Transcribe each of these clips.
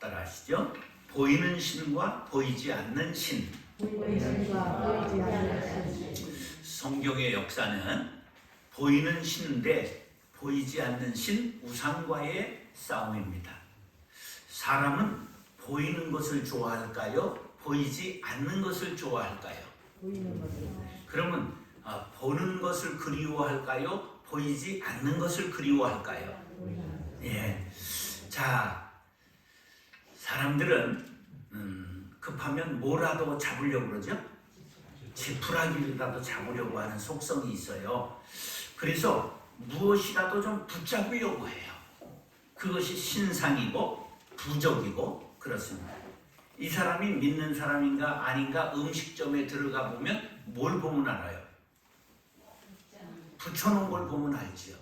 따라하시죠. 보이는 신과 보이지 않는 신. 성경의 역사는 보이는 신인데 보이지 않는 신 우상과의 싸움입니다. 사람은 보이는 것을 좋아할까요? 보이지 않는 것을 좋아할까요? 그러면 보는 것을 그리워할까요? 보이지 않는 것을 그리워할까요? 예. 자, 사람들은 급하면 뭐라도 잡으려고 그러죠? 지푸라기라도 잡으려고 하는 속성이 있어요. 그래서 무엇이라도 좀 붙잡으려고 해요. 그것이 신상이고 부적이고 그렇습니다. 이 사람이 믿는 사람인가 아닌가 음식점에 들어가 보면 뭘 보면 알아요? 붙여놓은 걸 보면 알지요.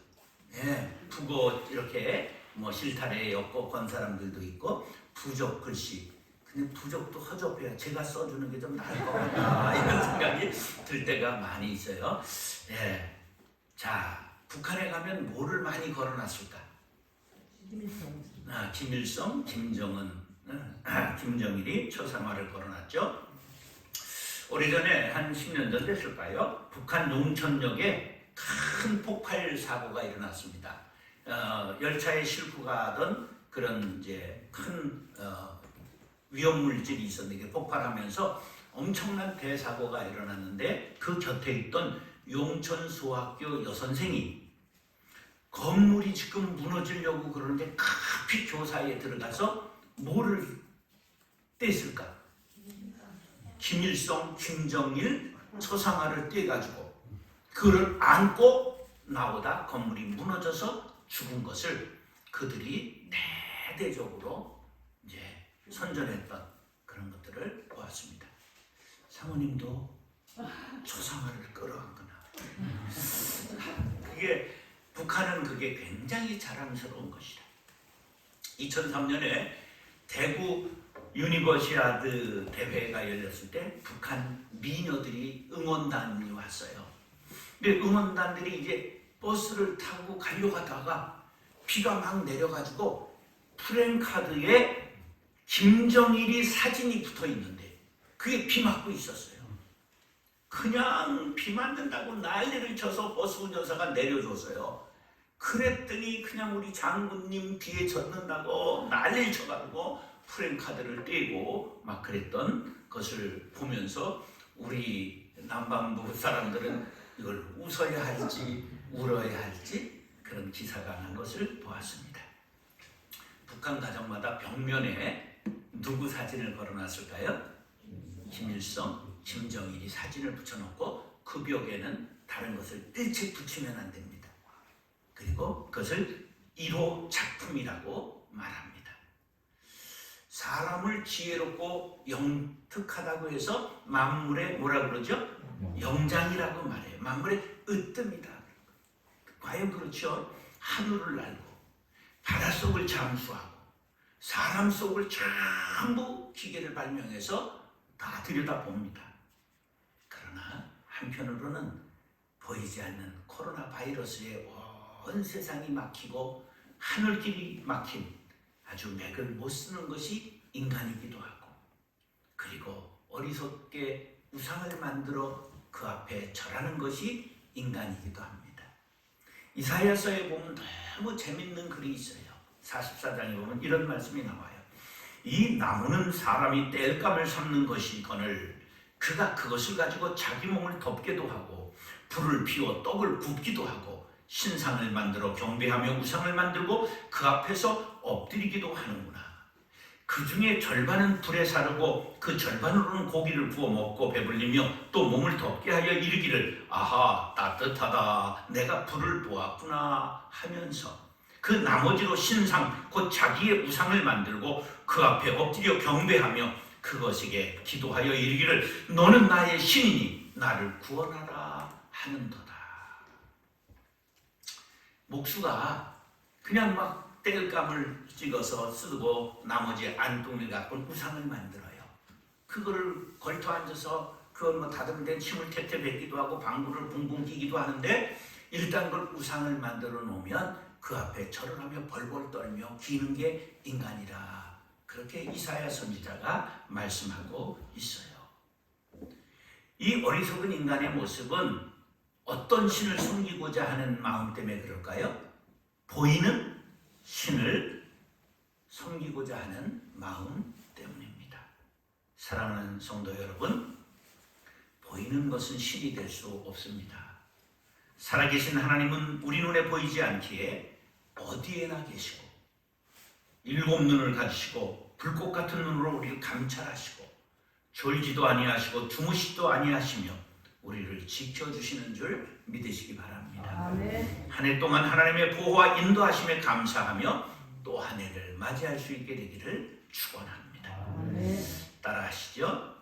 예, 북어 이렇게 뭐 실타래에 엮고 건 사람들도 있고 부적 글씨. 근데 부적도 허접해요. 제가 써주는 게 좀 나을 것 같다 이런 생각이 들 때가 많이 있어요. 예, 자 북한에 가면 뭐를 많이 걸어놨을까? 김일성, 김정은, 김정일이 초상화를 걸어놨죠. 오래전에 한 10년 전 됐을까요? 북한 농천역에 큰 폭발 사고가 일어났습니다. 열차에 싣고 가던 그런 이제 큰 위험 물질이 있었는데 폭발하면서 엄청난 대사고가 일어났는데 그 곁에 있던 용천소학교 여선생이 건물이 지금 무너지려고 그러는데 급히 교사에 들어가서 뭐를 뗐을까? 김일성, 김정일 초상화를 떼가지고 그를 안고 나오다 건물이 무너져서 죽은 것을 그들이 대대적으로 이제 선전했던 그런 것들을 보았습니다. 사모님도 초상화를 끌어안거나 그게 북한은 그게 굉장히 자랑스러운 것이다. 2003년에 대구 유니버시아드 대회가 열렸을 때 북한 미녀들이 응원단이 왔어요. 근데 응원단들이 이제 버스를 타고 가려고 하다가 비가 막 내려가지고 프랜카드에 김정일이 사진이 붙어 있는데 그게 비 맞고 있었어요. 그냥 비 맞는다고 난리를 쳐서 버스 운전사가 내려줬어요. 그랬더니 그냥 우리 장군님 비에 젖는다고 난리를 쳐가지고 프랜카드를 떼고 막 그랬던 것을 보면서 우리 남반부 사람들은 이걸 웃어야 할지 울어야 할지 그런 기사가 난 것을 보았습니다. 북한 가정마다 벽면에 누구 사진을 걸어놨을까요? 김일성, 김정일이 사진을 붙여놓고 그 벽에는 다른 것을 일체 붙이면 안 됩니다. 그리고 그것을 1호 작품이라고 말합니다. 사람을 지혜롭고 영특하다고 해서 만물에 뭐라 그러죠? 영장이라고 말해요. 만물의 으뜸이다. 과연 그렇죠? 하늘을 날고 바닷속을 잠수하고 사람 속을 전부 기계를 발명해서 다 들여다봅니다. 그러나 한편으로는 보이지 않는 코로나 바이러스에 온 세상이 막히고 하늘길이 막힌 아주 맥을 못 쓰는 것이 인간이기도 하고 그리고 어리석게 우상을 만들어 그 앞에 절하는 것이 인간이기도 합니다. 이사야서에 보면 너무 재밌는 글이 있어요. 44장에 보면 이런 말씀이 나와요. 이 나무는 사람이 땔감을 삼는 것이거늘 그가 그것을 가지고 자기 몸을 덮게도 하고 불을 피워 떡을 굽기도 하고 신상을 만들어 경배하며 우상을 만들고 그 앞에서 엎드리기도 하는구나. 그 중에 절반은 불에 사르고 그 절반으로는 고기를 구워 먹고 배불리며 또 몸을 덮게 하여 이르기를 아하 따뜻하다 내가 불을 보았구나 하면서 그 나머지로 신상 곧 자기의 우상을 만들고 그 앞에 엎드려 경배하며 그것에게 기도하여 이르기를 너는 나의 신이니 나를 구원하라 하는도다. 목수가 그냥 막 땔감을 찍어서 쓰고 나머지 안동을 갖고 우상을 만들어요. 그거를 걸터 앉아서 그걸 뭐 다듬된 침을 태태 뱉기도 하고 방구를 붕붕 끼기도 하는데 일단 그걸 우상을 만들어 놓으면 그 앞에 절을 하며 벌벌 떨며 기는 게 인간이라 그렇게 이사야 선지자가 말씀하고 있어요. 이 어리석은 인간의 모습은 어떤 신을 섬기고자 하는 마음 때문에 그럴까요? 보이는 신을 섬기고자 하는 마음 때문입니다. 사랑하는 성도 여러분, 보이는 것은 신이 될 수 없습니다. 살아계신 하나님은 우리 눈에 보이지 않기에 어디에나 계시고 일곱 눈을 가지시고 불꽃 같은 눈으로 우리를 감찰하시고 졸지도 아니하시고 주무시지도 아니하시며 우리를 지켜주시는 줄 믿으시기 바랍니다. 아멘. 한 해 동안 하나님의 보호와 인도하심에 감사하며 또 한 해를 맞이할 수 있게 되기를 축원합니다. 아멘. 따라하시죠.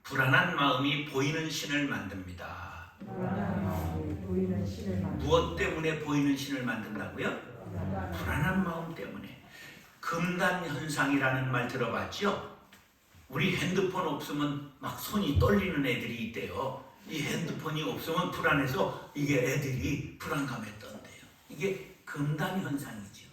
불안한 마음이 보이는 신을 만듭니다. 불안한 마음이 보이는 신을 만든다. 무엇 때문에 보이는 신을 만든다고요? 불안한 마음 때문에. 금단 현상이라는 말 들어봤죠? 우리 핸드폰 없으면 막 손이 떨리는 애들이 있대요. 이 핸드폰이 없으면 불안해서 이게 애들이 불안감에 떤대요. 이게 금단 현상이죠.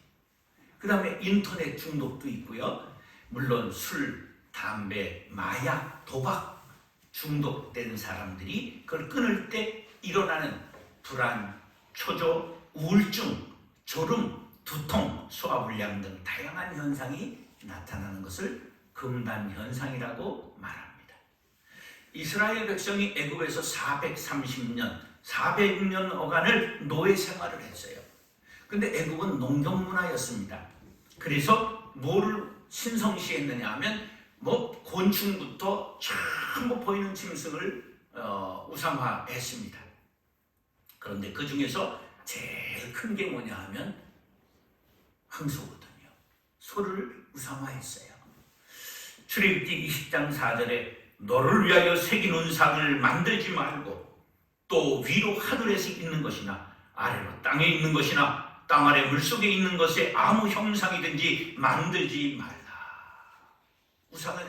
그 다음에 인터넷 중독도 있고요. 물론 술, 담배, 마약, 도박 중독된 사람들이 그걸 끊을 때 일어나는 불안, 초조, 우울증, 졸음, 두통, 소화불량 등 다양한 현상이 나타나는 것을 금단 현상이라고 말합니다. 이스라엘 백성이 애굽에서 430년, 400년 어간을 노예 생활을 했어요. 근데 애굽은 농경 문화였습니다. 그래서 뭐를 신성시했느냐 하면 곤충부터 전부 보이는 짐승을 우상화했습니다. 그런데 그 중에서 제일 큰 게 뭐냐 하면 황소거든요. 소를 우상화했어요. 출애굽기 20장 4절에 너를 위하여 새긴 운상을 만들지 말고 또 위로 하늘에서 있는 것이나 아래로 땅에 있는 것이나 땅 아래 물속에 있는 것에 아무 형상이든지 만들지 말라. 우상을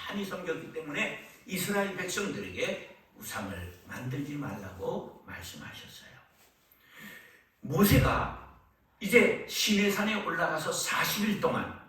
많이 섬겼기 때문에 이스라엘 백성들에게 우상을 만들지 말라고 말씀하셨어요. 모세가 이제 시내산에 올라가서 40일 동안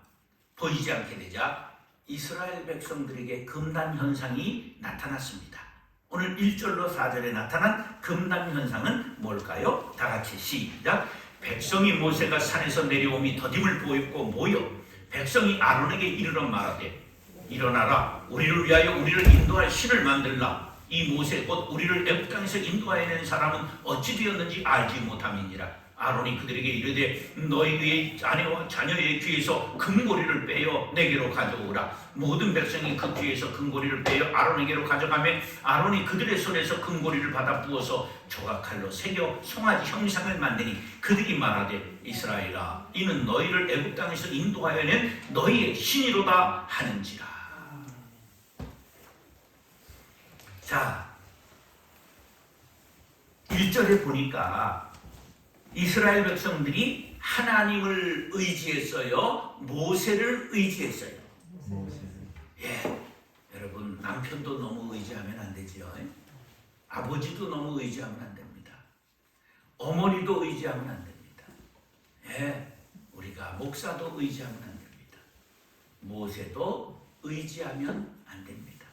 보이지 않게 되자 이스라엘 백성들에게 금단 현상이 나타났습니다. 오늘 1절로 4절에 나타난 금단 현상은 뭘까요? 다 같이 시작. 백성이 모세가 산에서 내려오미 더딤을 보였고 모여 백성이 아론에게 이르러 말하되 일어나라 우리를 위하여 우리를 인도할 신을 만들라. 이 모세 곧 우리를 애굽 땅에서 인도하여 낸 사람은 어찌 되었는지 알지 못함이니라. 아론이 그들에게 이르되 너희의 아내와 자녀의 귀에서 금고리를 빼어 내게로 가져오라. 모든 백성이 그 귀에서 금고리를 빼어 아론에게로 가져가매 아론이 그들의 손에서 금고리를 받아 부어서 조각칼로 새겨 송아지 형상을 만드니 그들이 말하되 이스라엘아 이는 너희를 애굽 땅에서 인도하여 낸 너희의 신이로다 하는지라. 자, 1절에 보니까 이스라엘 백성들이 하나님을 의지했어요? 모세를 의지했어요? 예, 여러분 남편도 너무 의지하면 안 되지요. 아버지도 너무 의지하면 안 됩니다. 어머니도 의지하면 안 됩니다. 예, 우리가 목사도 의지하면 안 됩니다. 모세도 의지하면 안 됩니다.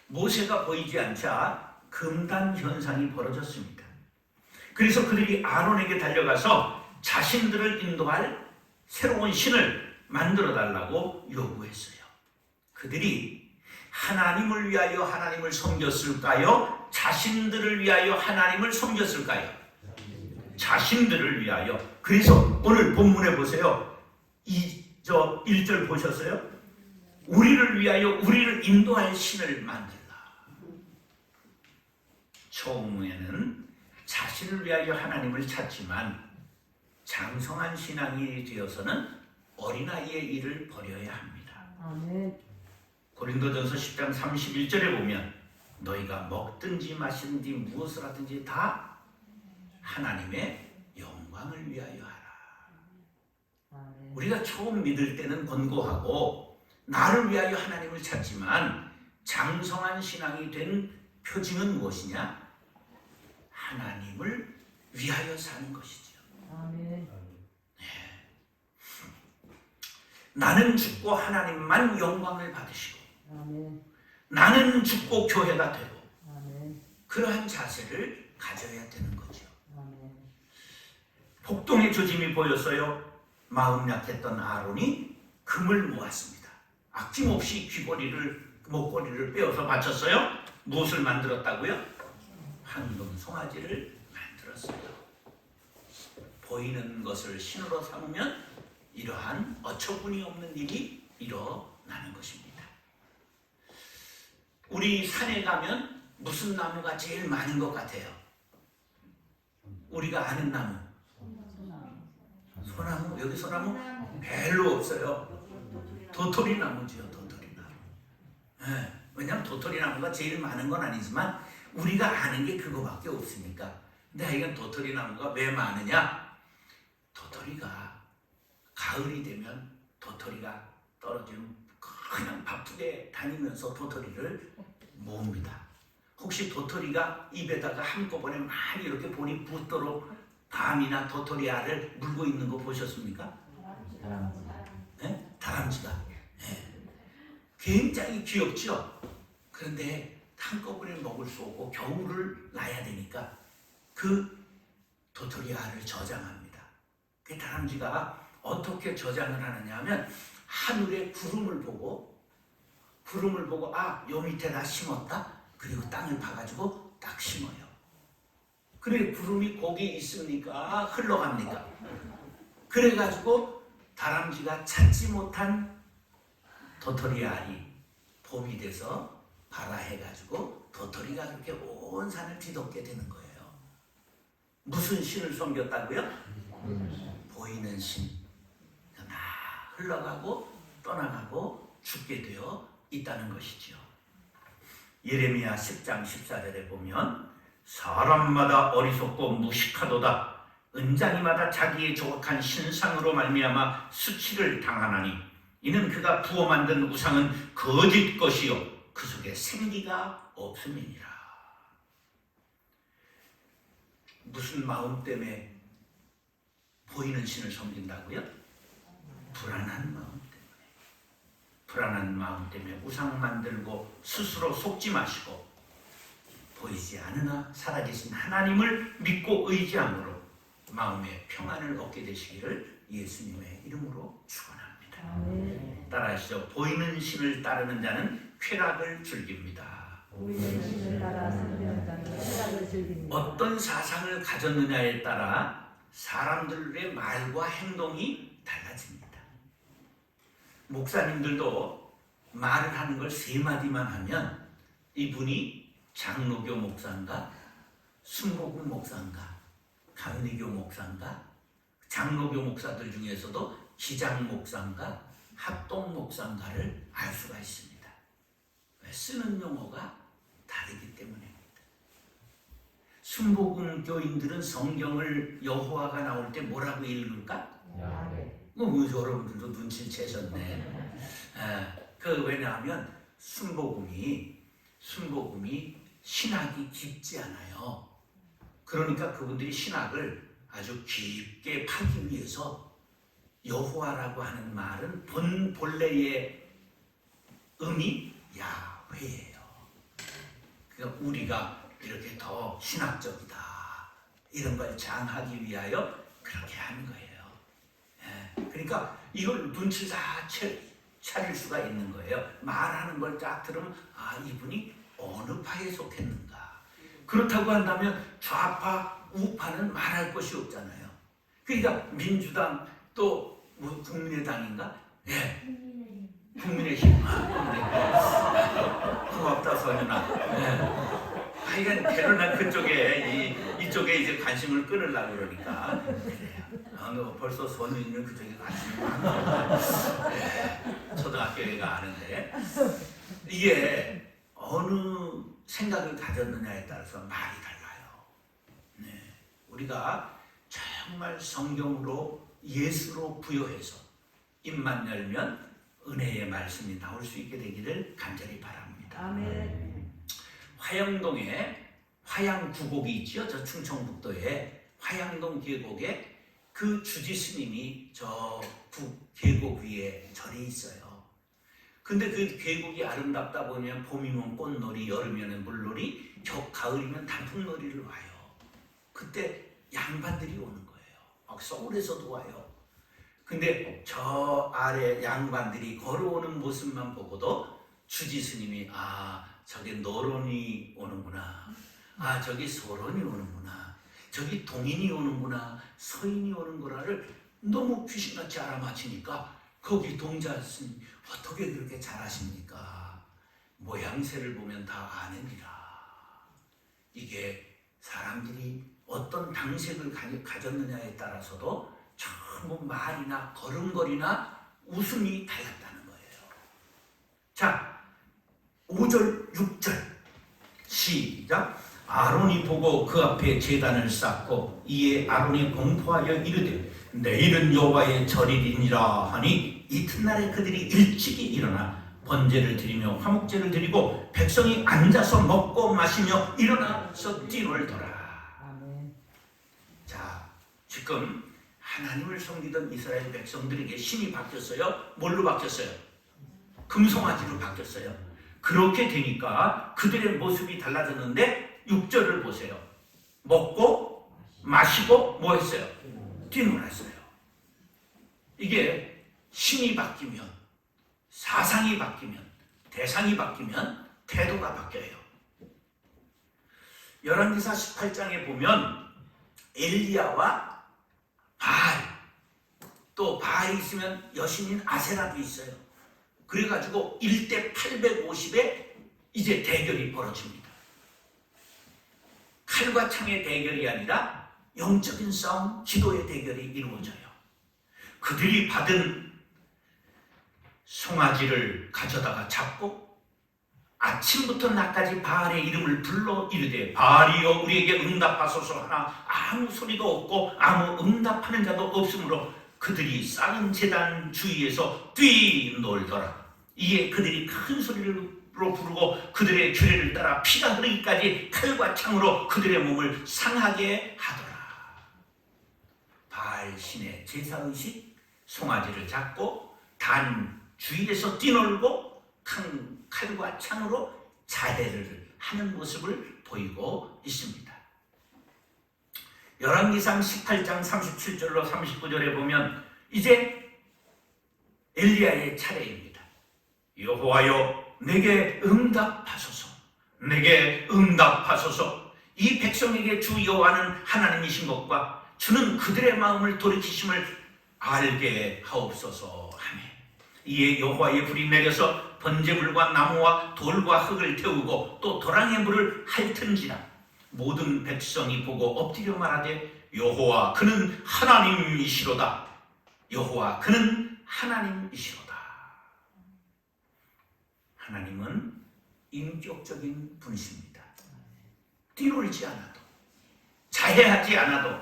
모세가 보이지 않자 금단 현상이 벌어졌습니다. 그래서 그들이 아론에게 달려가서 자신들을 인도할 새로운 신을 만들어 달라고 요구했어요. 그들이 하나님을 위하여 하나님을 섬겼을까요? 자신들을 위하여 하나님을 섬겼을까요? 자신들을 위하여. 그래서 오늘 본문에 보세요. 1절 보셨어요? 우리를 위하여 우리를 인도할 신을 만들라. 처음에는 자신을 위하여 하나님을 찾지만 장성한 신앙이 되어서는 어린아이의 일을 버려야 합니다. 아멘. 고린도전서 10장 31절에 보면 너희가 먹든지 마시든지 무엇을 하든지 다 하나님의 영광을 위하여 하라. 아멘. 우리가 처음 믿을 때는 권고하고 나를 위하여 하나님을 찾지만 장성한 신앙이 된 표징은 무엇이냐? 하나님을 위하여 사는 것이죠. 아멘. 나는 죽고 하나님만 영광을 받으시고 아멘. 나는 죽고 교회가 되고 아멘. 그러한 자세를 가져야 되는 거죠. 아멘. 폭동의 조짐이 보였어요. 마음 약했던 아론이 금을 모았습니다. 아낌없이 목걸이를 빼어서 바쳤어요. 무엇을 만들었다고요? 황금 송아지를 만들었어요. 보이는 것을 신으로 삼으면 이러한 어처구니 없는 일이 일어나는 것입니다. 우리 산에 가면 무슨 나무가 제일 많은 것 같아요? 우리가 아는 나무. 소나무. 여기 소나무 별로 없어요. 도토리 나무지요. 도토리 나무. 네, 왜냐하면 도토리 나무가 제일 많은 건 아니지만 우리가 아는 게 그거밖에 없으니까. 근데 하여간 도토리 나무가 왜 많으냐? 도토리가 가을이 되면 도토리가 떨어지면 그냥 바쁘게 다니면서 도토리를 모읍니다. 혹시 도토리가 입에다가 한꺼번에 많이 이렇게 본이 붓도록 밤이나 도토리 알을 물고 있는 거 보셨습니까? 네? 다람쥐가. 네. 굉장히 귀엽죠? 그런데 한꺼번에 먹을 수 없고 겨울을 나야 되니까 그 도토리 알을 저장합니다. 그 다람쥐가 어떻게 저장을 하느냐 하면 하늘의 구름을 보고 요 밑에다 심었다. 그리고 땅을 파가지고 딱 심어요. 그래 구름이 거기 있으니까 흘러갑니까? 그래가지고 다람쥐가 찾지 못한 도토리 알이 봄이 돼서 발화해가지고 도토리가 그렇게 온 산을 뒤덮게 되는 거예요. 무슨 신을 섬겼다고요? 보이는 신. 다 흘러가고 떠나가고 죽게 되어 있다는 것이죠. 예레미야 10장 14절에 보면 사람마다 어리석고 무식하도다. 은장이마다 자기의 조각한 신상으로 말미암아 수치를 당하나니 이는 그가 부어 만든 우상은 거짓 것이요 그 속에 생기가 없음이니라. 무슨 마음 때문에 보이는 신을 섬긴다고요? 불안한 마음 때문에. 불안한 마음 때문에 우상 만들고 스스로 속지 마시고 보이지 않으나 살아계신 하나님을 믿고 의지함으로 마음의 평안을 얻게 되시기를 예수님의 이름으로 축원합니다. 아멘. 따라하시죠. 보이는 신을 따르는 자는 쾌락을 즐깁니다. 보이는 신을 따라 섬기는 자는 쾌락을 즐깁니다. 어떤 사상을 가졌느냐에 따라 사람들의 말과 행동이 달라집니다. 목사님들도 말을 하는 걸 세 마디만 하면 이분이 장로교 목사인가, 순복음 목사인가, 감리교 목사인가, 장로교 목사들 중에서도 기장 목사인가, 합동 목사인가를 알 수가 있습니다. 왜? 쓰는 용어가 다르기 때문입니다. 순복음 교인들은 성경을 여호와가 나올 때 뭐라고 읽을까? 여러분들도 눈치를 채셨네. 왜냐하면 순복음이 신학이 깊지 않아요. 그러니까 그분들이 신학을 아주 깊게 파기 위해서 여호와라고 하는 말은 본래의 의미 야훼예요. 그러니까 우리가 이렇게 더 신학적이다 이런 걸 장하기 위하여 그렇게 하는 거예요. 그러니까 이걸 눈치 다 차릴 수가 있는 거예요. 말하는 걸 딱 들으면 이분이 어느 파에 속했는가. 그렇다고 한다면 좌파 우파는 말할 것이 없잖아요. 그러니까 민주당 또 뭐 국민의당인가? 예. 국민의힘. 고맙다 선윤아. 예. 하여간 걔는 그쪽에 이쪽에 이제 관심을 끌으려고 그러니까 그래요. 벌써 선윤이는 그쪽에 관심이 많아. 네, 초등학교에가 아는데 이게 어느 생각을 가졌느냐에 따라서 말이 달라요. 네, 우리가 정말 성경으로 예수로 부여해서 입만 열면 은혜의 말씀이 나올 수 있게 되기를 간절히 바랍니다. 아멘. 화영동에 화양구곡이 있죠. 저 충청북도에 화양동 계곡에 그 주지 스님이 저 계곡 위에 절이 있어요. 근데 그 계곡이 아름답다 보면 봄이면 꽃놀이, 여름이면 물놀이, 가을이면 단풍놀이를 와요. 그때 양반들이 오는 거예요. 막 서울에서도 와요. 근데 저 아래 양반들이 걸어오는 모습만 보고도 주지 스님이 저기 노론이 오는구나, 저기 소론이 오는구나, 저기 동인이 오는구나, 서인이 오는구나를 너무 귀신같이 알아맞히니까 거기 동자 스님 어떻게 그렇게 잘하십니까? 모양새를 보면 다 아느니라. 이게 사람들이 어떤 당색을 가졌느냐에 따라서도 전부 말이나 걸음걸이나 웃음이 달랐다는 거예요. 자, 5절, 6절 시작. 아론이 보고 그 앞에 제단을 쌓고 이에 아론이 공포하여 이르되 내일은 여호와의 절이니라 하니 이튿날에 그들이 일찍이 일어나 번제를 드리며 화목제를 드리고 백성이 앉아서 먹고 마시며 일어나서 뛰놀더라. 아멘. 자, 지금 하나님을 섬기던 이스라엘 백성들에게 신이 바뀌었어요. 뭘로 바뀌었어요? 금송아지로 바뀌었어요. 그렇게 되니까 그들의 모습이 달라졌는데 6절을 보세요. 먹고 마시고 뭐 했어요? 뛰놀았어요. 이게 신이 바뀌면, 사상이 바뀌면, 대상이 바뀌면 태도가 바뀌어요. 열왕기사 18장에 보면 엘리야와 바알, 또 바알이 있으면 여신인 아세라도 있어요. 그래가지고 1대 850에 이제 대결이 벌어집니다. 칼과 창의 대결이 아니라 영적인 싸움, 기도의 대결이 이루어져요. 그들이 받은 송아지를 가져다가 잡고 아침부터 낮까지 바알의 이름을 불러 이르되 바알이여 우리에게 응답하소서 하나 아무 소리도 없고 아무 응답하는 자도 없으므로 그들이 쌓은 제단 주위에서 뛰놀더라. 이에 그들이 큰 소리로 부르고 그들의 규례를 따라 피가 흐르기까지 칼과 창으로 그들의 몸을 상하게 하더라. 바알 신의 제사의식, 송아지를 잡고 단 주위에서 뛰놀고 칼과 창으로 자해를 하는 모습을 보이고 있습니다. 열왕기상 18장 37절로 39절에 보면 이제 엘리야의 차례입니다. 여호와여 내게 응답하소서, 내게 응답하소서. 이 백성에게 주 여호와는 하나님이신 것과 주는 그들의 마음을 돌이키심을 알게 하옵소서 하며 이에 여호와의 불이 내려서 번제물과 나무와 돌과 흙을 태우고 또 도랑의 물을 핥은지라 모든 백성이 보고 엎드려 말하되 여호와 그는 하나님이시로다. 여호와 그는 하나님이시로다. 하나님은 인격적인 분이십니다. 뛰놀지 않아도, 자해하지 않아도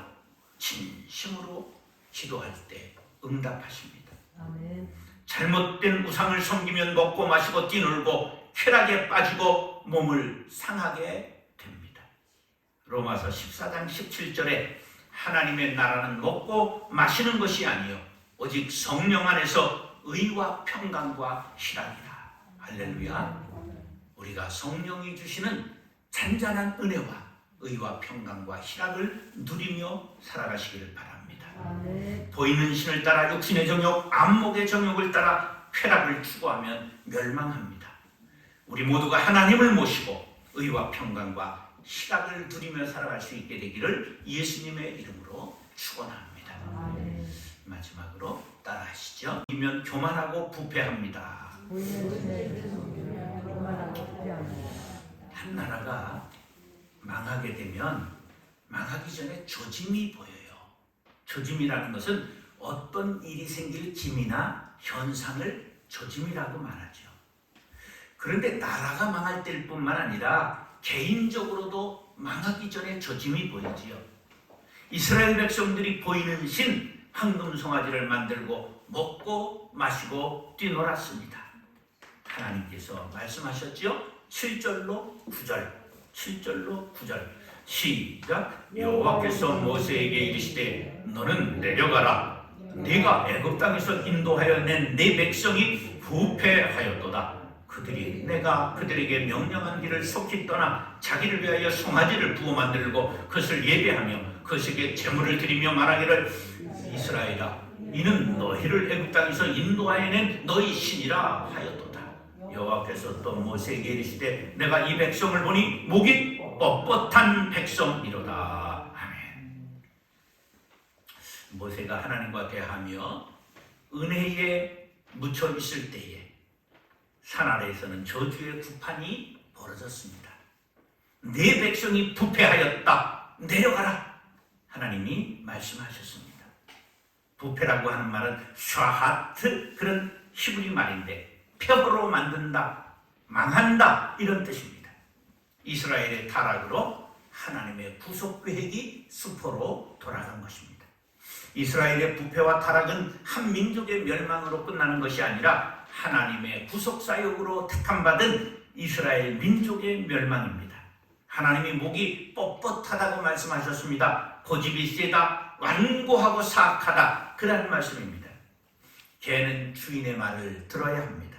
진심으로 기도할 때 응답하십니다. 아멘. 잘못된 우상을 섬기면 먹고 마시고 뛰놀고 쾌락에 빠지고 몸을 상하게 됩니다. 로마서 14장 17절에 하나님의 나라는 먹고 마시는 것이 아니요 오직 성령 안에서 의와 평강과 희락이라. 할렐루야. 우리가 성령이 주시는 잔잔한 은혜와 의와 평강과 희락을 누리며 살아가시기를 바랍니다. 아멘. 보이는 신을 따라 육신의 정욕, 안목의 정욕을 따라 쾌락을 추구하면 멸망합니다. 우리 모두가 하나님을 모시고 의와 평강과 희락을 누리며 살아갈 수 있게 되기를 예수님의 이름으로 축원합니다. 아멘. 마지막으로 따라하시죠. 이면 교만하고 부패합니다. 보이는 신의 숨기면 교만하고 부패합니다. 한 나라가 망하게 되면 망하기 전에 조짐이 보여요. 조짐이라는 것은 어떤 일이 생길 기미나 현상을 조짐이라고 말하죠. 그런데 나라가 망할 때일 뿐만 아니라 개인적으로도 망하기 전에 조짐이 보이지요. 이스라엘 백성들이 보이는 신 황금송아지를 만들고 먹고 마시고 뛰놀았습니다. 하나님께서 말씀하셨죠. 7절로 9절 시작. 여호와께서 모세에게 이르시되 너는 내려가라. 네가 애굽 땅에서 인도하여 낸 네 백성이 부패하였도다. 그들이 내가 그들에게 명령한 길을 속히 떠나 자기를 위하여 송아지를 부어 만들고 그것을 예배하며 그것에게 제물을 드리며 말하기를 이스라엘아 이는 너희를 애굽 땅에서 인도하여 낸 너희 신이라 하였도다. 여호와께서 또 모세에게 이르시되 내가 이 백성을 보니 목이 뻣뻣한 백성이로다. 아멘. 모세가 하나님과 대하며 은혜에 묻혀 있을 때에 산 아래에서는 저주의 구판이 벌어졌습니다. 네 백성이 부패하였다. 내려가라. 하나님이 말씀하셨습니다. 부패라고 하는 말은 샤하트 그런 히브리 말인데 폐허로 만든다, 망한다 이런 뜻입니다. 이스라엘의 타락으로 하나님의 구속 계획이 수포로 돌아간 것입니다. 이스라엘의 부패와 타락은 한 민족의 멸망으로 끝나는 것이 아니라 하나님의 구속 사역으로 택함받은 이스라엘 민족의 멸망입니다. 하나님이 목이 뻣뻣하다고 말씀하셨습니다. 고집이 세다, 완고하고 사악하다 그런 말씀입니다. 개는 주인의 말을 들어야 합니다.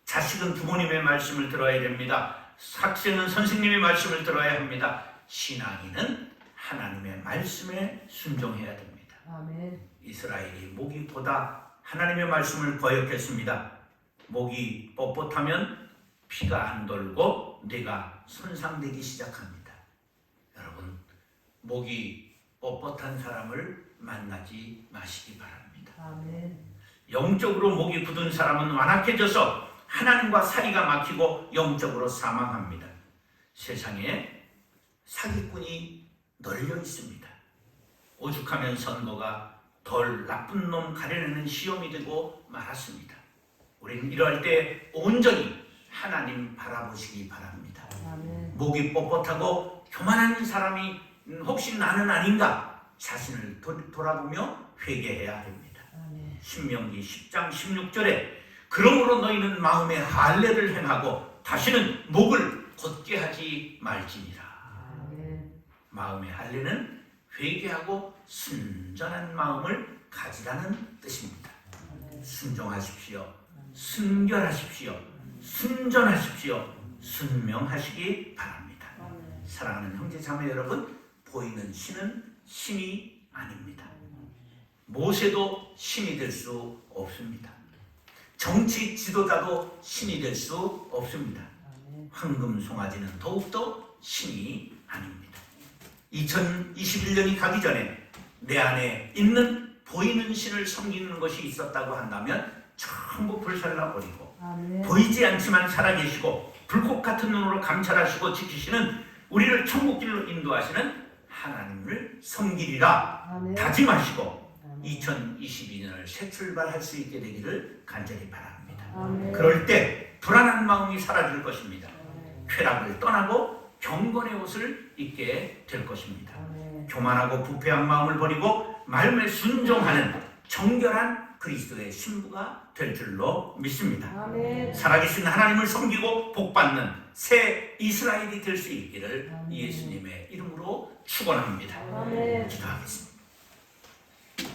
자식은 부모님의 말씀을 들어야 됩니다. 학생은 선생님의 말씀을 들어야 합니다. 신앙인은 하나님의 말씀에 순종해야 됩니다. 아멘. 이스라엘이 모기보다 하나님의 말씀을 거역했습니다. 목이 뻣뻣하면 피가 안 돌고 뇌가 손상되기 시작합니다. 여러분, 목이 뻣뻣한 사람을 만나지 마시기 바랍니다. 아멘. 영적으로 목이 굳은 사람은 완악해져서 하나님과 사이가 막히고 영적으로 사망합니다. 세상에 사기꾼이 널려 있습니다. 오죽하면 선거가 덜 나쁜 놈 가려내는 시험이 되고 말았습니다. 우리는 이럴 때 온전히 하나님 바라보시기 바랍니다. 아멘. 목이 뻣뻣하고 교만한 사람이 혹시 나는 아닌가 자신을 돌아보며 회개해야 됩니다. 아멘. 신명기 10장 16절에 그러므로 너희는 마음에 할례를 행하고 다시는 목을 곧게 하지 말지니라. 아멘. 마음의 할례는 회개하고 순전한 마음을 가지라는 뜻입니다. 순종하십시오. 순결하십시오. 순전하십시오. 순명하시기 바랍니다. 사랑하는 형제 자매 여러분, 보이는 신은 신이 아닙니다. 모세도 신이 될 수 없습니다. 정치 지도자도 신이 될 수 없습니다. 황금 송아지는 더욱더 신이 아닙니다. 2021년이 가기 전에 내 안에 있는 보이는 신을 섬기는 것이 있었다고 한다면 전부 불살라버리고 아멘. 보이지 않지만 살아계시고 불꽃 같은 눈으로 감찰하시고 지키시는 우리를 천국길로 인도하시는 하나님을 섬기리라 아멘. 다짐하시고 아멘. 2022년을 새 출발할 수 있게 되기를 간절히 바랍니다. 아멘. 그럴 때 불안한 마음이 사라질 것입니다. 쾌락을 떠나고 경건의 옷을 입게 될 것입니다. 아멘. 교만하고 부패한 마음을 버리고 말씀에 순종하는 정결한 그리스도의 신부가 될 줄로 믿습니다. 아멘. 살아계신 하나님을 섬기고 복받는 새 이스라엘이 될 수 있기를 아멘. 예수님의 이름으로 축원합니다. 아멘. 기도하겠습니다.